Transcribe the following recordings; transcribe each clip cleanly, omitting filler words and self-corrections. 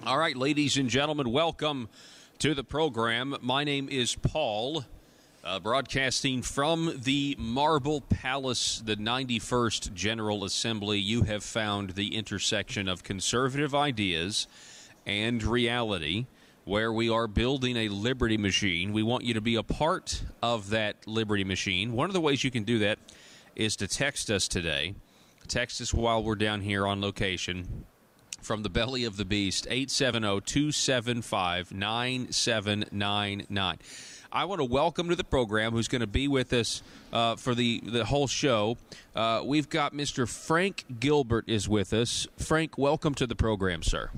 All right, ladies and gentlemen, welcome to the program. My name is Paul, broadcasting from the Marble Palace, the 91st General Assembly. You have found the intersection of conservative ideas and reality, where we are building a liberty machine. We want you to be a part of that liberty machine. One of the ways you can do that is to text us today. Text us while we're down here on location. From the belly of the beast, 870-275-9799. I want to welcome to the program who's going to be with us for the whole show. We've got Mr. Frank Gilbert is with us. Frank, welcome to the program, sir.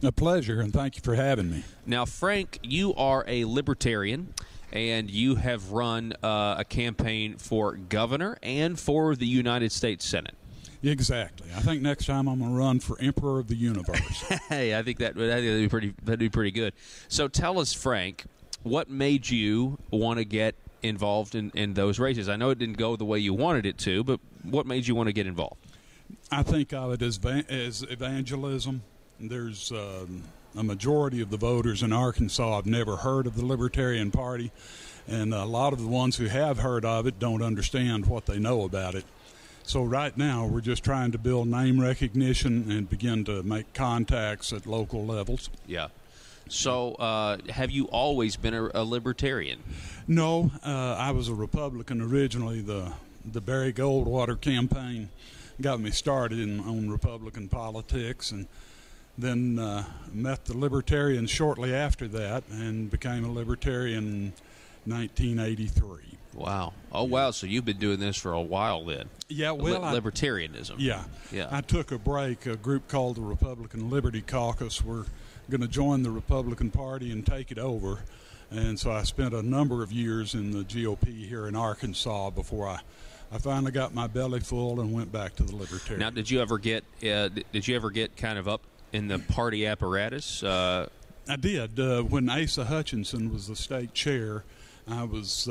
A pleasure, and thank you for having me. Now, Frank, you are a Libertarian, and you have run a campaign for governor and for the United States Senate. Exactly. I think next time I'm going to run for Emperor of the Universe. Hey, I think that'd be pretty good. So tell us, Frank, what made you want to get involved in those races? I know it didn't go the way you wanted it to, but what made you want to get involved? I think of it as evangelism. There's a majority of the voters in Arkansas have never heard of the Libertarian Party, and a lot of the ones who have heard of it don't understand what they know about it. So right now we're just trying to build name recognition and begin to make contacts at local levels. Yeah. So have you always been a Libertarian? No, I was a Republican originally. The Barry Goldwater campaign got me started on Republican politics, and then met the Libertarians shortly after that and became a Libertarian in 1983. Wow. Oh, wow. So you've been doing this for a while then. Yeah, well, Libertarianism. Yeah. I took a break. A group called the Republican Liberty Caucus were going to join the Republican Party and take it over. And so I spent a number of years in the GOP here in Arkansas before I finally got my belly full and went back to the Libertarian. Now, did you ever get kind of up in the party apparatus? I did. When Asa Hutchinson was the state chair, I was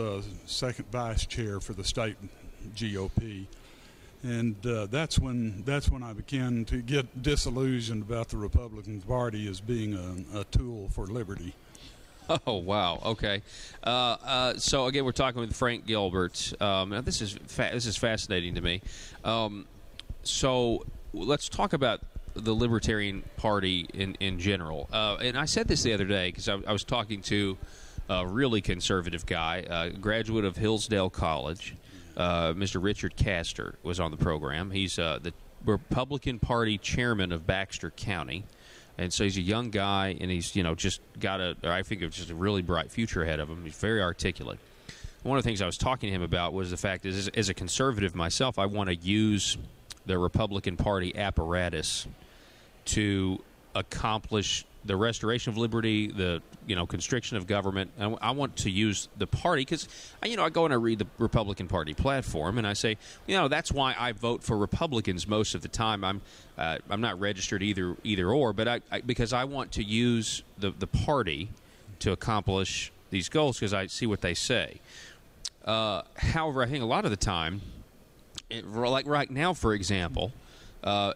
second vice chair for the state GOP, and that's when I began to get disillusioned about the Republican Party as being a tool for liberty. Oh, wow. Okay. So again, we're talking with Frank Gilbert. Now this is fascinating to me. So let's talk about the Libertarian Party in general. And I said this the other day because I was talking to a really conservative guy, graduate of Hillsdale College. Mr. Richard Castor was on the program. He's the Republican Party chairman of Baxter County. And so he's a young guy, and he's just got I think just a really bright future ahead of him. He's very articulate. One of the things I was talking to him about was the fact that as a conservative myself, I want to use the Republican Party apparatus to accomplish the restoration of liberty, the constriction of government. I want to use the party because I go and I read the Republican Party platform and I say that's why I vote for Republicans most of the time. I'm not registered either or, but because I want to use the party to accomplish these goals because I see what they say. However, I think a lot of the time, like right now, for example,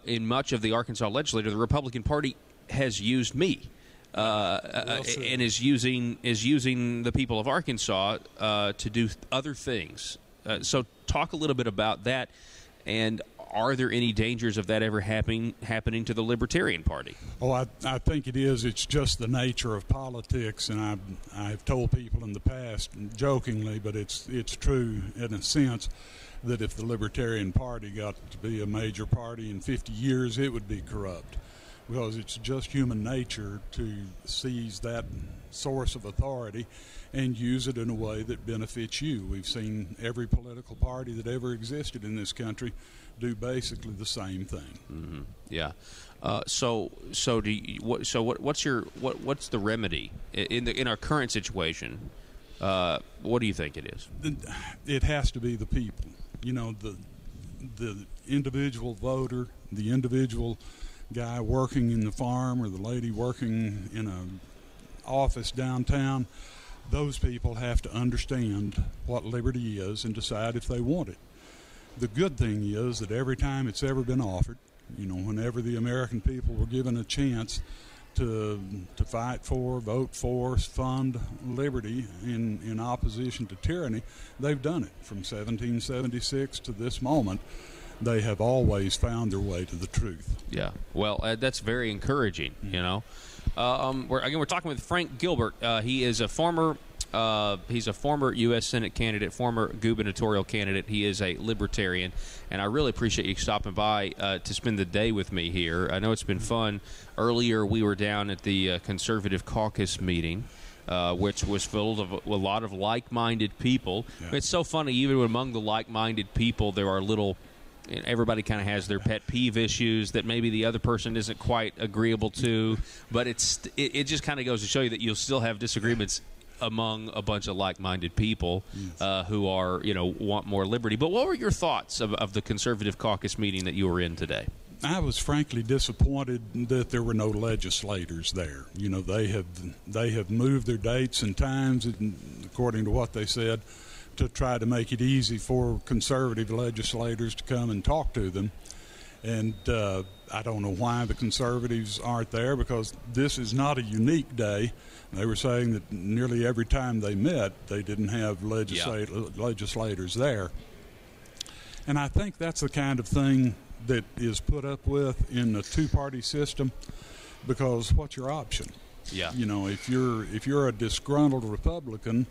in much of the Arkansas legislature, the Republican Party has used me and is using the people of Arkansas to do other things. So talk a little bit about that, and are there any dangers of that ever happening to the Libertarian Party? Oh, I think it is. It's just the nature of politics, and I've told people in the past, jokingly, but it's true in a sense, that if the Libertarian Party got to be a major party in 50 years, it would be corrupt. Because it's just human nature to seize that source of authority and use it in a way that benefits you. We've seen every political party that ever existed in this country do basically the same thing. Mm-hmm. Yeah. So what's the remedy in our current situation? What do you think it is? It has to be the people. The individual voter, the individual guy working in the farm or the lady working in an office downtown, those people have to understand what liberty is and decide if they want it. The good thing is that every time it's ever been offered, whenever the American people were given a chance to fight for, vote for, fund liberty in opposition to tyranny, they've done it. From 1776 to this moment, they have always found their way to the truth. Yeah. Well, that's very encouraging, you know. We're talking with Frank Gilbert. He is a former U.S. Senate candidate, former gubernatorial candidate. He is a Libertarian, and I really appreciate you stopping by to spend the day with me here. I know it's been fun. Earlier, we were down at the Conservative Caucus meeting, which was filled with a lot of like-minded people. Yeah. It's so funny, even among the like-minded people, there are everybody kind of has their pet peeve issues that maybe the other person isn't quite agreeable to, but it just kind of goes to show you that you'll still have disagreements among a bunch of like-minded people who are, want more liberty. But what were your thoughts of the Conservative Caucus meeting that you were in today? I was frankly disappointed that there were no legislators there. They have moved their dates and times, according to what they said, to try to make it easy for conservative legislators to come and talk to them. And I don't know why the conservatives aren't there, because this is not a unique day. They were saying that nearly every time they met, they didn't have legislators there. And I think that's the kind of thing that is put up with in a two-party system, because what's your option? Yeah. If you're a disgruntled Republican,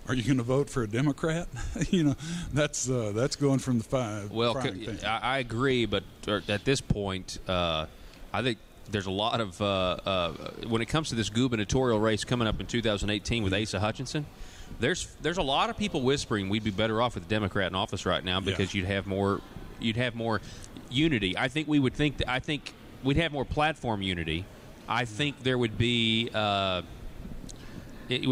are you going to vote for a Democrat? That's going from the five. Well, I agree, but at this point, I think there's a lot of when it comes to this gubernatorial race coming up in 2018 with Asa Hutchinson. There's a lot of people whispering we'd be better off with a Democrat in office right now because you'd have more unity. I think we'd have more platform unity. I think there would be. I think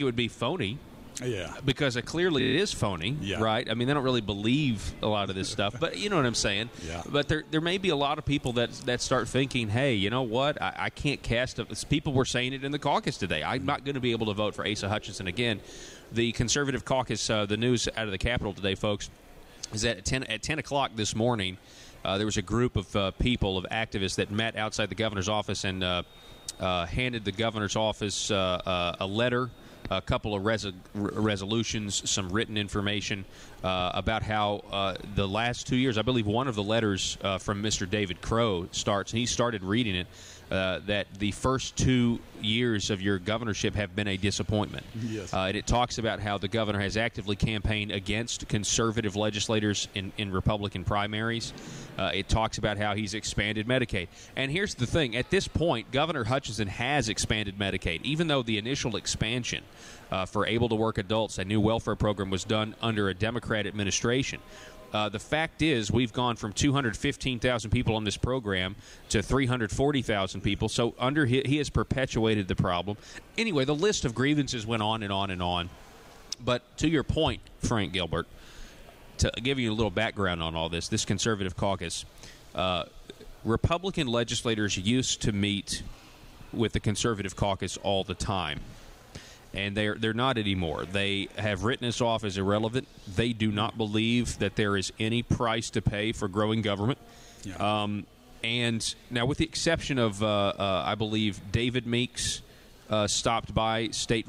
it would be phony. Yeah. Because clearly it is phony, right? I mean, they don't really believe a lot of this stuff, but you know what I'm saying? Yeah. But there may be a lot of people that start thinking, hey, you know what? I can't cast people were saying it in the caucus today. I'm not going to be able to vote for Asa Hutchinson again. The Conservative Caucus, the news out of the Capitol today, folks, is that at 10 o'clock this morning, there was a group of people, of activists that met outside the governor's office and handed the governor's office a letter, a couple of resolutions, some written information about how the last 2 years, I believe one of the letters from Mr. David Crow starts, and he started reading it, that the first 2 years of your governorship have been a disappointment. Yes. And it talks about how the governor has actively campaigned against conservative legislators in Republican primaries. It talks about how he's expanded Medicaid. And here's the thing. At this point, Governor Hutchinson has expanded Medicaid, even though the initial expansion for able-to-work adults, a new welfare program, was done under a Democrat administration. The fact is, we've gone from 215,000 people on this program to 340,000 people. So he has perpetuated the problem. Anyway, the list of grievances went on and on and on. But to your point, Frank Gilbert, to give you a little background on all this Conservative Caucus, Republican legislators used to meet with the Conservative Caucus all the time. And they're not anymore. They have written us off as irrelevant. They do not believe that there is any price to pay for growing government. Yeah. And now, with the exception of, I believe, David Meeks stopped by, State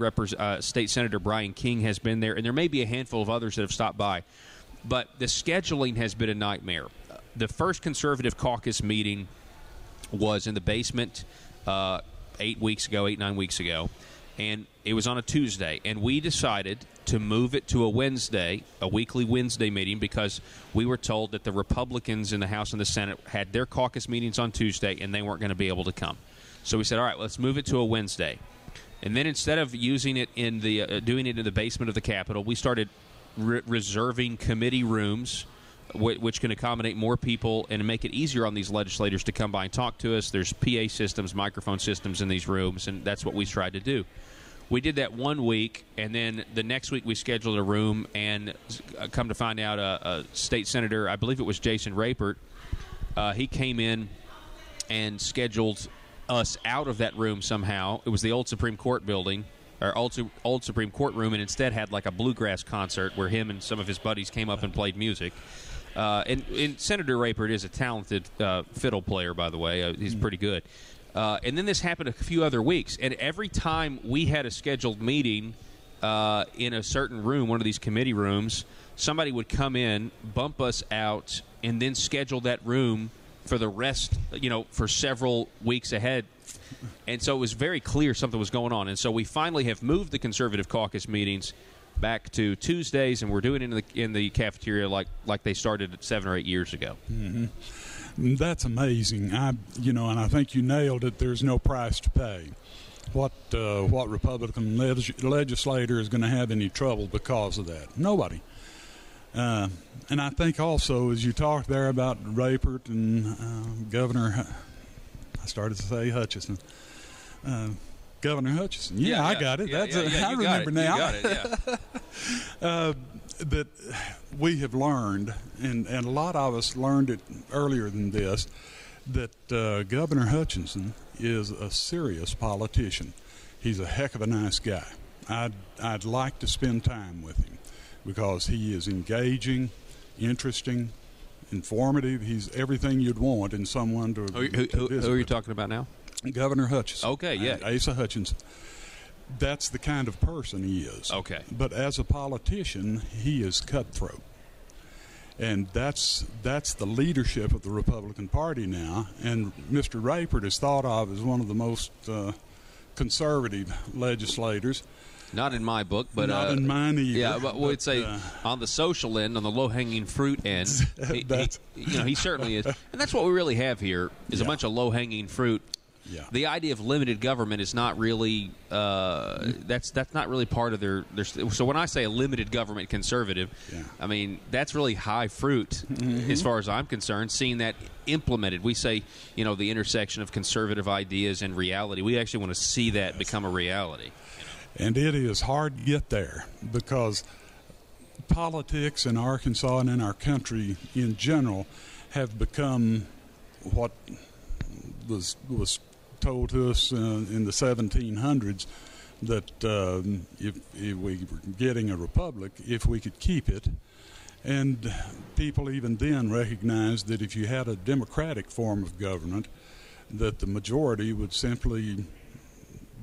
Senator Brian King has been there, and there may be a handful of others that have stopped by. But the scheduling has been a nightmare. The first Conservative Caucus meeting was in the basement 9 weeks ago. And it was on a Tuesday, and we decided to move it to a Wednesday, a weekly Wednesday meeting, because we were told that the Republicans in the House and the Senate had their caucus meetings on Tuesday, and they weren't going to be able to come. So we said, all right, let's move it to a Wednesday. And then instead of using it in the doing it in the basement of the Capitol, we started reserving committee rooms, which can accommodate more people and make it easier on these legislators to come by and talk to us. There's PA systems, microphone systems in these rooms, and that's what we tried to do. We did that 1 week, and then the next week we scheduled a room, and come to find out a state senator, I believe it was Jason Rapert, he came in and scheduled us out of that room somehow. It was the old Supreme Court building, or old Supreme Court room, and instead had like a bluegrass concert where him and some of his buddies came up and played music. And Senator Rapert is a talented fiddle player, by the way. He's pretty good. And then this happened a few other weeks. And every time we had a scheduled meeting in a certain room, one of these committee rooms, somebody would come in, bump us out, and then schedule that room for the rest, for several weeks ahead. And so it was very clear something was going on. And so we finally have moved the Conservative Caucus meetings back to Tuesdays, and we're doing it in the cafeteria like they started 7 or 8 years ago. Mm-hmm. That's amazing. And I think you nailed it. There's no price to pay. What Republican legislator is going to have any trouble because of that? Nobody. And I think also, as you talked there about Rapert and Governor, I started to say Hutchison. Governor Hutchison. Yeah, I got it. I remember now. You got it, yeah. That we have learned, and a lot of us learned it earlier than this, that Governor Hutchinson is a serious politician. He's a heck of a nice guy. I'd like to spend time with him because he is engaging, interesting, informative. He's everything you'd want in someone to visit. Who are you talking about now? Governor Hutchinson. Okay, yeah. Asa Hutchinson. That's the kind of person he is. Okay. But as a politician, he is cutthroat. And that's the leadership of the Republican Party now. And Mr. Rapert is thought of as one of the most conservative legislators. Not in my book, but not in mine either. Yeah, but we'd say on the social end, on the low-hanging fruit end, he certainly is. And that's what we really have here is a bunch of low-hanging fruit. Yeah. The idea of limited government is not really that's not really part of their. So when I say a limited government conservative, I mean that's really high fruit as far as I'm concerned. Seeing that implemented, we say the intersection of conservative ideas and reality. We actually want to see that become a reality. And it is hard to get there because politics in Arkansas and in our country in general have become what was told to us in the 1700s that if we were getting a republic, if we could keep it. And people even then recognized that if you had a democratic form of government, that the majority would simply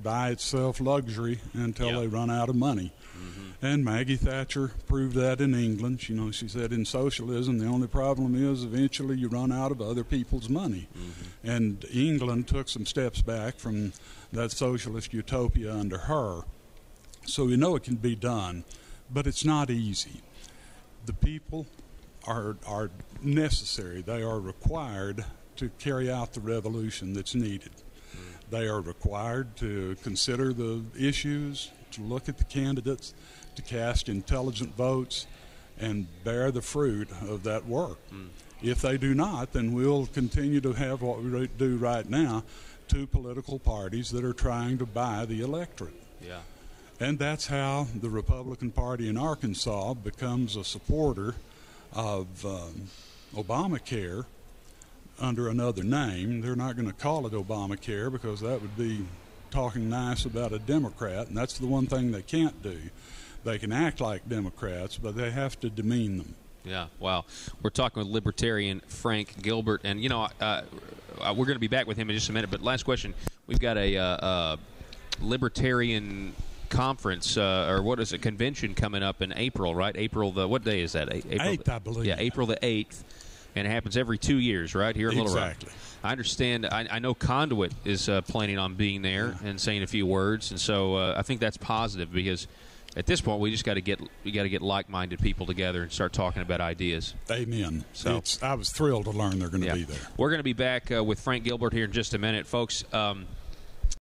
buy itself luxury until they run out of money. Mm-hmm. And Maggie Thatcher proved that in England. She said in socialism the only problem is eventually you run out of other people's money. Mm-hmm. And England took some steps back from that socialist utopia under her. So it can be done, but it's not easy. The people are necessary. They are required to carry out the revolution that's needed. They are required to consider the issues, to look at the candidates, to cast intelligent votes, and bear the fruit of that work. If they do not, then we'll continue to have what we do right now, two political parties that are trying to buy the electorate. Yeah. And that's how the Republican Party in Arkansas becomes a supporter of Obamacare under another name. They're not going to call it Obamacare because that would be talking nice about a Democrat, and that's the one thing they can't do. They can act like Democrats, but they have to demean them. Yeah, wow. We're talking with Libertarian Frank Gilbert, and we're going to be back with him in just a minute, but last question. We've got a Libertarian conference, or what is it, convention coming up in April, right? what day is that? April 8th, I believe. Yeah, April the 8th. And it happens every 2 years, right, here in Little Rock. Exactly. I understand. I know Conduit is planning on being there and saying a few words, and so I think that's positive because at this point we just got to get like-minded people together and start talking about ideas. Amen. So I was thrilled to learn they're going to be there. We're going to be back with Frank Gilbert here in just a minute, folks.